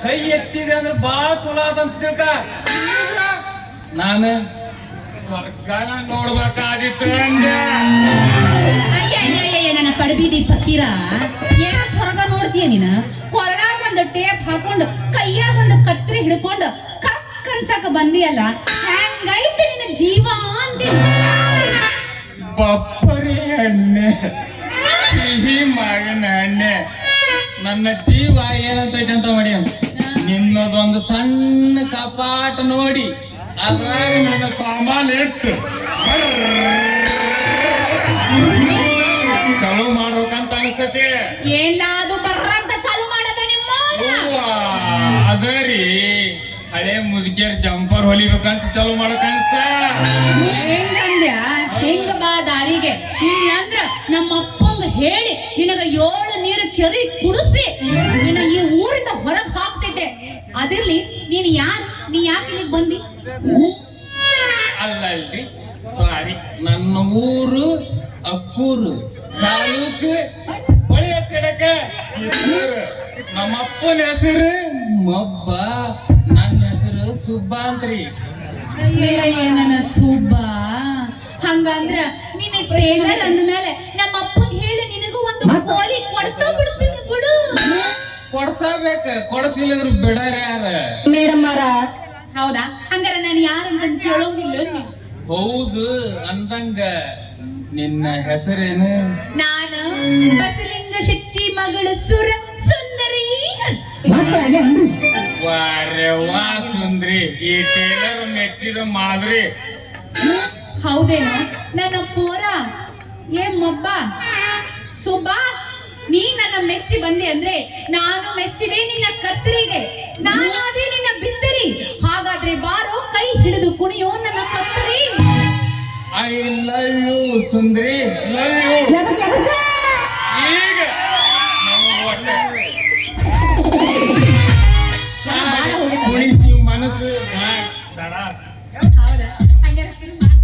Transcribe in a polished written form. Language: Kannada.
ಕೈ ಎತ್ತಿದೆ ಅಂದ್ರೆ ಬಾಳ ಚಲೋ ಆದಂತ ತಿಳ್ಕ. ನಾನು ಸ್ವರ್ಗನ ನೋಡ್ಬೇಕಾದಿತ್ತು ಅಂದೆ. ನನ್ನ ಪಡಬಿದಿ ಫಕೀರ ಏನ ಹೊರಗ ನೋಡ್ತೀಯ ನೀನ? ಕೊರಳಾಗ ಒಂದು ಟೇಪ್ ಹಾಕೊಂಡು ಕೈಯಾಗ ಒಂದು ಕತ್ರಿ ಹಿಡ್ಕೊಂಡು ಕಕ್ ಅನ್ಸಕ ಬಂದಿಯಲ್ಲ, ಹೆಂಗೈತೆ ನಿನ್ನ ಜೀವ ಅಂದೆ. ಬಪ್ಪರಿ ಎಣ್ಣೆ, ಸಿಹಿ ಮಾವಿನ ಎಣ್ಣೆ, ನನ್ನ ಜೀವ ಏನಂತೈತೆ ಅಂತ ಮಾಡಿ ನಿನ್ನದೊಂದು ಸಣ್ಣ ಕಪಾಟ ನೋಡಿ ಅದ್ರಾಗ ನನ್ನ ಸಾಮಾನು ಇಟ್ಟು ಚಲೋ ಮಾಡ್ಬೇಕಂತ ಅನಿಸ್ತತಿ. ಏನಾದ್ರು ಬರ್ರಂತ ಚಾಲು ಮಾಡದ ನಿಮ್ಮ ಅದರಿ ಹಳೆ ಮುದುಕಿಯರ್ ಜಂಪರ್ ಹೊಲಿಬೇಕಂತ ಚಲೋ ಮಾಡಕ್ ಅನಿಸ್ತ. ಹೆಂಗಂದ್ಯ ಹೆಂಗ ಬಾ ದಾರಿಗೆ ಇಲ್ಲಂದ್ರ ನಮ್ಮ ಅಪ್ಪಂಗ ಹೇಳಿ ನಿನಗ 7 ನೀರು ಕೆರಿ ಕುಡಿಸಿ ನಿನ್ನ ಈ ಊರಿಂದ ಹೊರಗೆ ಹಾಕ್ತಿದ್ದೆ. ಅದಿರ್ಲಿ ನೀನ್ ಯಾಕೆ ಇಲ್ಲಿಗೆ ಬಂದಿ? ಅಲ್ಲಲ್ರಿ, ಸಾರಿ, ನನ್ನ ಊರು ಅಕ್ಕೂರು, ತಾಲೂಕು ಹೊಳಿ ಹತ್ತಿಡಕ. ನಮ್ಮಪ್ಪನ ಹೆಸರು ಮಬ್ಬ, ನನ್ನ ಹೆಸರು ಸುಬ್ಬ ಅಂತ್ರಿ. ನನ್ನ ಸುಬ್ಬ. ಹಂಗಂದ್ರ ನಿನ್ನ ಟೇಲರ್ ಅಂದ್ಮೇಲೆ ನಮ್ಮ ಅಪ್ಪನ್ ಹೇಳಿ ನಿನಗೂ ಒಂದು ಕೋಲಿ ಕೊಡ್ಸೋ ಬಿಡ್ತೀನಿ ಬಿಡು. ಕೊಡ್ಸಬೇಕ, ಕೊಡ್ಸಿಲ್ಲದ್ರು ಬಿಡಾರ ಯಾರ? ಹೌದಾ? ಹಂಗಾರ ನಾನು ಯಾರಂತ ಕೇಳೋಂಗಿಲ್ಲ ನೀ. ಹೌದು ಅಂದಂಗ ನಿನ್ನ ಹೆಸರೇನು? ನಾನು ಬಸಲಿಂಗ ಶೆಟ್ಟಿ ಮಗಳು ಸುಂದರಿ. ವಾರೆ ವಾ ಸುಂದ್ರಿ, ಈ ಟೇಲರ್ ಮೆಚ್ಚಿದ ಮಾದ್ರಿ. ಹೌದೇನೋ ನನ್ನ ಪೋರ ಏ ಮಬ್ಬ ಸುಬ್ಬ, ನೀ ನನ್ನ ಮೆಚ್ಚಿ ಬಂದೆ ಅಂದ್ರೆ ನಾನು ಮೆಚ್ಚಿದೆ ನಿನ್ನ ಕತ್ತರಿಗೆ, ನಾನಾದೇ ನಿನ್ನ ಬಿತ್ತರಿ. ಹಾಗಾದ್ರೆ ಬಾರೋ ಕೈ ಹಿಡಿದು ಕುಣಿಯೋ ನನ್ನ ಕತ್ತರಿ. ಐ ಲವ್ ಯು ಸುಂದ್ರಿ, ಲವ್ ಯು. ಈಗ ಕುಣಿಸಿ ಮನಸ್ಸು ದಡ. ಹೌದಾ? ಹಂಗಾರೆ ಶುರು ಮಾಡು.